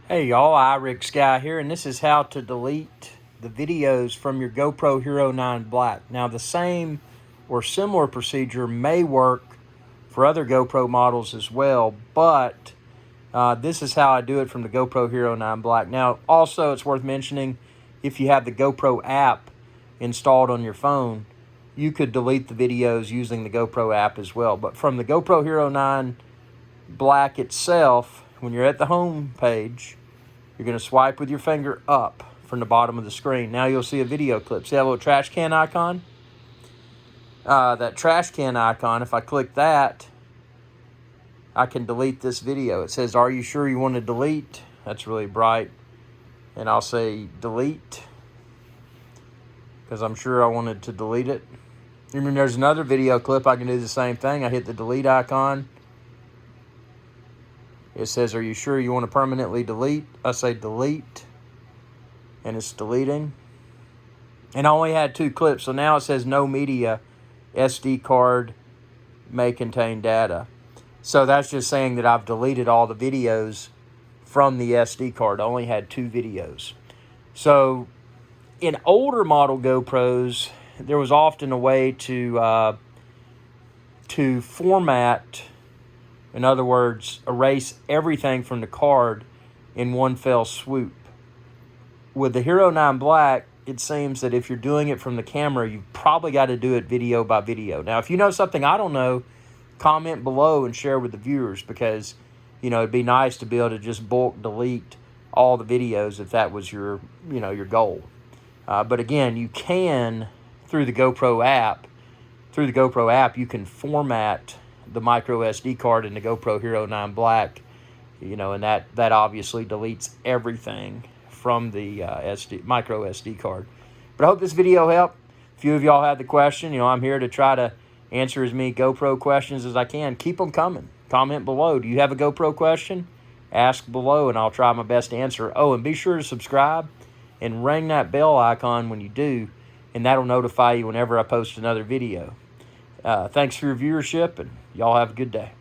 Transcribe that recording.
Hey y'all, iRick Guy here, and this is how to delete the videos from your GoPro HERO9 Black. Now the same or similar procedure may work for other GoPro models as well, but this is how I do it from the GoPro HERO9 Black. Now also it's worth mentioning, if you have the GoPro app installed on your phone, you could delete the videos using the GoPro app as well. But from the GoPro HERO9 Black itself, when you're at the home page, you're going to swipe with your finger up from the bottom of the screen. Now you'll see a video clip. See that little trash can icon? That trash can icon, if I click that, I can delete this video. It says, "Are you sure you want to delete?" That's really bright. And I'll say delete, because I'm sure I wanted to delete it. And then there's another video clip. I can do the same thing. I hit the delete icon. It says, "Are you sure you want to permanently delete?" I say delete, and it's deleting. And I only had 2 clips, so now it says no media, SD card may contain data. So that's just saying that I've deleted all the videos from the SD card. I only had 2 videos. So in older model GoPros, there was often a way to format, in other words, erase everything from the card in one fell swoop. With the HERO9 Black, it seems that if you're doing it from the camera, you've probably got to do it video by video. Now, if you know something I don't know, comment below and share with the viewers, because, you know, it'd be nice to be able to just bulk delete all the videos if that was your, your goal. But again, you can, through the GoPro app, you can format the micro SD card in the GoPro HERO9 Black, and that obviously deletes everything from the micro SD card. But I hope this video helped. A few of y'all had the question. I'm here to try to answer as many GoPro questions as I can. Keep them coming. Comment below. Do you have a GoPro question? Ask below, and I'll try my best to answer. Oh, and be sure to subscribe and ring that bell icon when you do, and that'll notify you whenever I post another video. Thanks for your viewership, and y'all have a good day.